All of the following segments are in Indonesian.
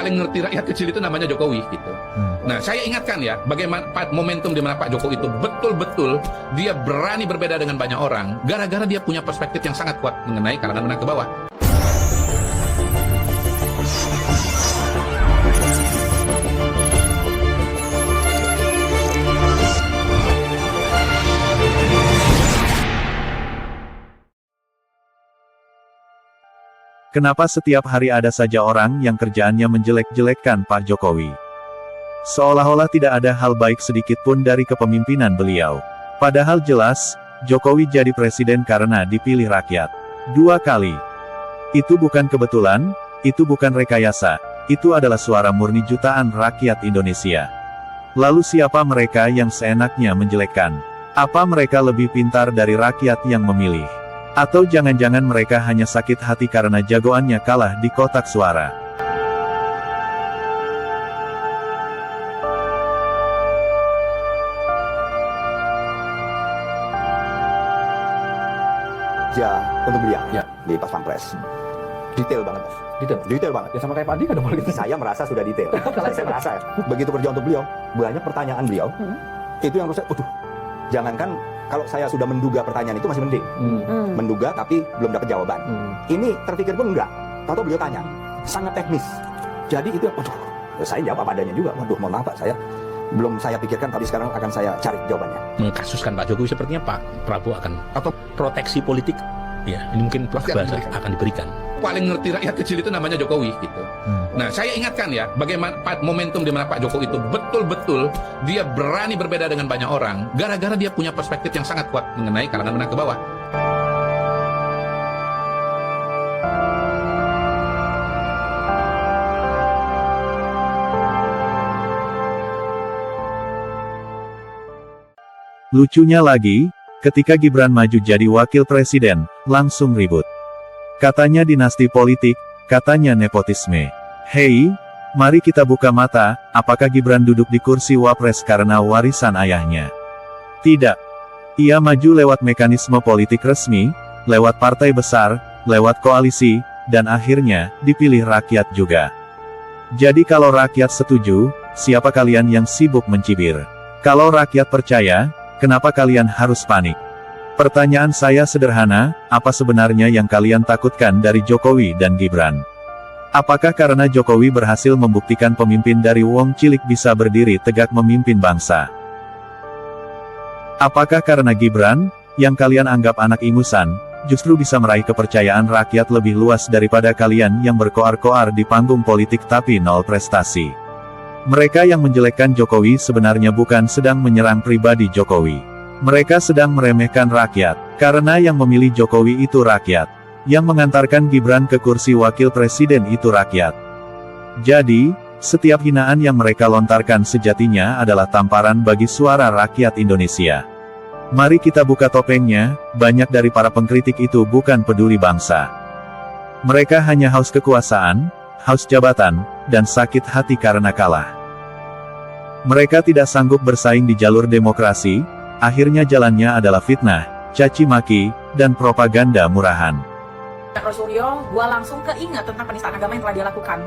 paling ngerti rakyat kecil itu namanya Jokowi gitu. Nah, saya ingatkan ya, bagaimana momentum di mana Pak Jokowi itu betul-betul dia berani berbeda dengan banyak orang, gara-gara dia punya perspektif yang sangat kuat mengenai kalangan menengah ke bawah. Kenapa setiap hari ada saja orang yang kerjaannya menjelek-jelekkan Pak Jokowi? Seolah-olah tidak ada hal baik sedikit pun dari kepemimpinan beliau. Padahal jelas, Jokowi jadi presiden karena dipilih rakyat. 2 kali. Itu bukan kebetulan, itu bukan rekayasa, itu adalah suara murni jutaan rakyat Indonesia. Lalu siapa mereka yang seenaknya menjelekkan? Apa mereka lebih pintar dari rakyat yang memilih? Atau jangan-jangan mereka hanya sakit hati karena jagoannya kalah di kotak suara? Ya, untuk beliau Ya. di Pas Pampres. Detail banget, Mas. Detail banget. Ya sama kayak Pak Andi kan boleh gitu. Saya merasa sudah detail. Saya merasa ya. Begitu berjuang untuk beliau, banyak pertanyaan beliau. Itu yang menurut saya, jangankan kalau saya sudah menduga pertanyaan itu masih mending. Menduga tapi belum dapat jawaban. Ini terpikir pun enggak. Tahu beliau tanya, sangat teknis. Jadi itu, saya jawab apa adanya juga. Waduh, mohon maaf Pak, belum saya pikirkan, tapi sekarang akan saya cari jawabannya. Mengkasuskan Pak Jokowi sepertinya Pak Prabowo akan, atau proteksi politik, ya ini mungkin bahasa akan diberikan. Paling ngerti rakyat kecil itu namanya Jokowi gitu. Nah, saya ingatkan ya, bagaimana momentum di mana Pak Jokowi itu betul-betul dia berani berbeda dengan banyak orang, gara-gara dia punya perspektif yang sangat kuat mengenai kalangan menengah ke bawah. Lucunya lagi, ketika Gibran maju jadi wakil presiden, langsung ribut. Katanya dinasti politik, katanya nepotisme. Hei, mari kita buka mata, apakah Gibran duduk di kursi wapres karena warisan ayahnya? Tidak. Ia maju lewat mekanisme politik resmi, lewat partai besar, lewat koalisi, dan akhirnya, dipilih rakyat juga. Jadi kalau rakyat setuju, siapa kalian yang sibuk mencibir? Kalau rakyat percaya, kenapa kalian harus panik? Pertanyaan saya sederhana, apa sebenarnya yang kalian takutkan dari Jokowi dan Gibran? Apakah karena Jokowi berhasil membuktikan pemimpin dari wong cilik bisa berdiri tegak memimpin bangsa? Apakah karena Gibran, yang kalian anggap anak ingusan, justru bisa meraih kepercayaan rakyat lebih luas daripada kalian yang berkoar-koar di panggung politik tapi nol prestasi? Mereka yang menjelekkan Jokowi sebenarnya bukan sedang menyerang pribadi Jokowi. Mereka sedang meremehkan rakyat, karena yang memilih Jokowi itu rakyat. Yang mengantarkan Gibran ke kursi wakil presiden itu rakyat. Jadi, setiap hinaan yang mereka lontarkan sejatinya adalah tamparan bagi suara rakyat Indonesia. Mari kita buka topengnya, banyak dari para pengkritik itu bukan peduli bangsa. Mereka hanya haus kekuasaan, haus jabatan, dan sakit hati karena kalah. Mereka tidak sanggup bersaing di jalur demokrasi, akhirnya jalannya adalah fitnah, caci maki, dan propaganda murahan. Rosuryo, gua langsung keinget tentang penistaan agama yang telah dia lakukan.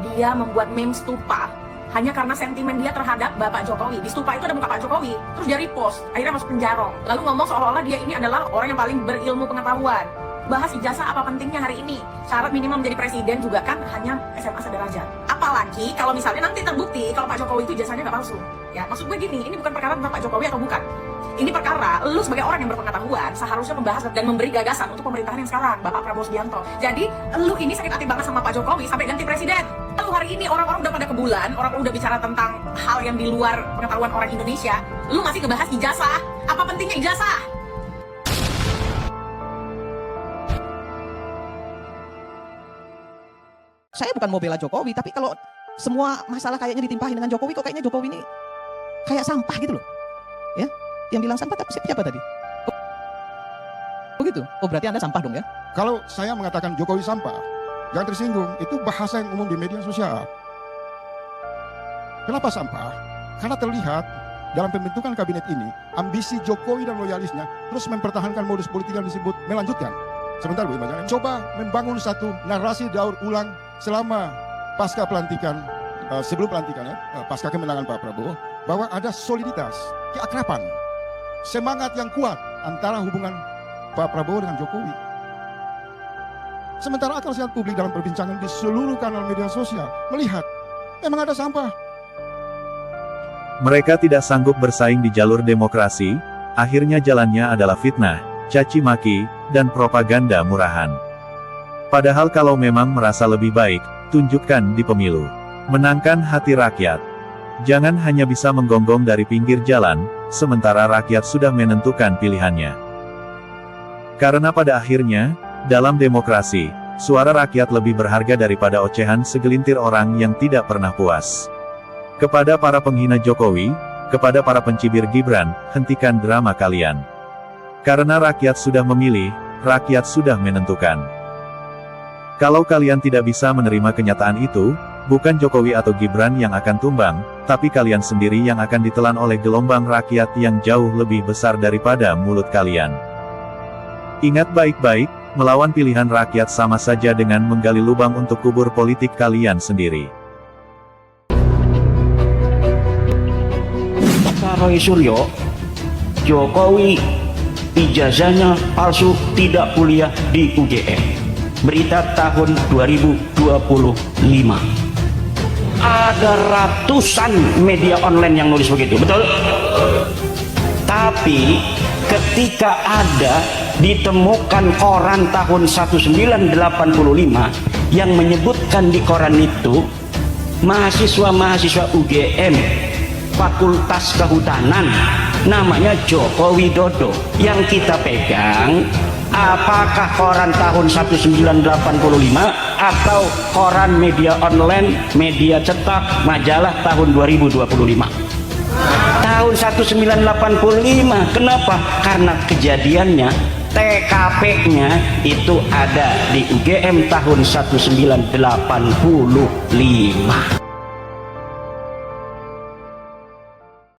Dia membuat meme stupa hanya karena sentimen dia terhadap Bapak Jokowi. Di stupa itu ada muka Pak Jokowi, terus dia repost, akhirnya masuk penjara. Lalu ngomong seolah-olah dia ini adalah orang yang paling berilmu pengetahuan. Bahas ijazah apa pentingnya hari ini? Syarat minimal menjadi presiden juga kan hanya SMA sederajat. Apalagi kalau misalnya nanti terbukti kalau Pak Jokowi itu ijazahnya nggak palsu. Ya, maksud gue gini, ini bukan perkara tentang Pak Jokowi atau bukan. Ini perkara, lu sebagai orang yang berpengetahuan seharusnya membahas dan memberi gagasan untuk pemerintahan yang sekarang, Bapak Prabowo Subianto. Jadi, lu ini sakit hati banget sama Pak Jokowi sampai ganti presiden. Lalu hari ini orang-orang udah pada ke bulan, orang udah bicara tentang hal yang di luar pengetahuan orang Indonesia. Lu masih ngebahas ijazah. Apa pentingnya ijazah? Saya bukan mau bela Jokowi, tapi kalau semua masalah kayaknya ditimpahin dengan Jokowi, kok kayaknya Jokowi ini kayak sampah gitu loh. Ya, yang bilang sampah tapi siapa tadi? Oh gitu? Oh berarti Anda sampah dong ya? Kalau saya mengatakan Jokowi sampah, jangan tersinggung, itu bahasa yang umum di media sosial. Kenapa sampah? Karena terlihat dalam pembentukan kabinet ini, ambisi Jokowi dan loyalisnya terus mempertahankan modus politik yang disebut melanjutkan. Sebentar Bu Imajana, coba membangun satu narasi daur ulang selama pasca pelantikan, sebelum pelantikan ya, pasca kemenangan Pak Prabowo, bahwa ada soliditas, keakraban, semangat yang kuat antara hubungan Pak Prabowo dengan Jokowi. Sementara akal sehat publik dalam perbincangan di seluruh kanal media sosial melihat memang ada sampah. Mereka tidak sanggup bersaing di jalur demokrasi, akhirnya jalannya adalah fitnah, caci maki, dan propaganda murahan. Padahal kalau memang merasa lebih baik, tunjukkan di pemilu. Menangkan hati rakyat. Jangan hanya bisa menggonggong dari pinggir jalan, sementara rakyat sudah menentukan pilihannya. Karena pada akhirnya, dalam demokrasi, suara rakyat lebih berharga daripada ocehan segelintir orang yang tidak pernah puas. Kepada para penghina Jokowi, kepada para pencibir Gibran, hentikan drama kalian. Karena rakyat sudah memilih, rakyat sudah menentukan. Kalau kalian tidak bisa menerima kenyataan itu, bukan Jokowi atau Gibran yang akan tumbang, tapi kalian sendiri yang akan ditelan oleh gelombang rakyat yang jauh lebih besar daripada mulut kalian. Ingat baik-baik, melawan pilihan rakyat sama saja dengan menggali lubang untuk kubur politik kalian sendiri. Roy Suryo, Jokowi ijazahnya palsu, tidak kuliah di UGM. Berita tahun 2025. Ada ratusan media online yang nulis begitu, betul? Tapi ketika ada ditemukan koran tahun 1985 yang menyebutkan di koran itu mahasiswa-mahasiswa UGM Fakultas Kehutanan namanya Joko Widodo, yang kita pegang apakah koran tahun 1985 atau koran media online, media cetak, majalah tahun 2025. Tahun 1985. Kenapa? Karena kejadiannya TKP-nya itu ada di UGM tahun 1985.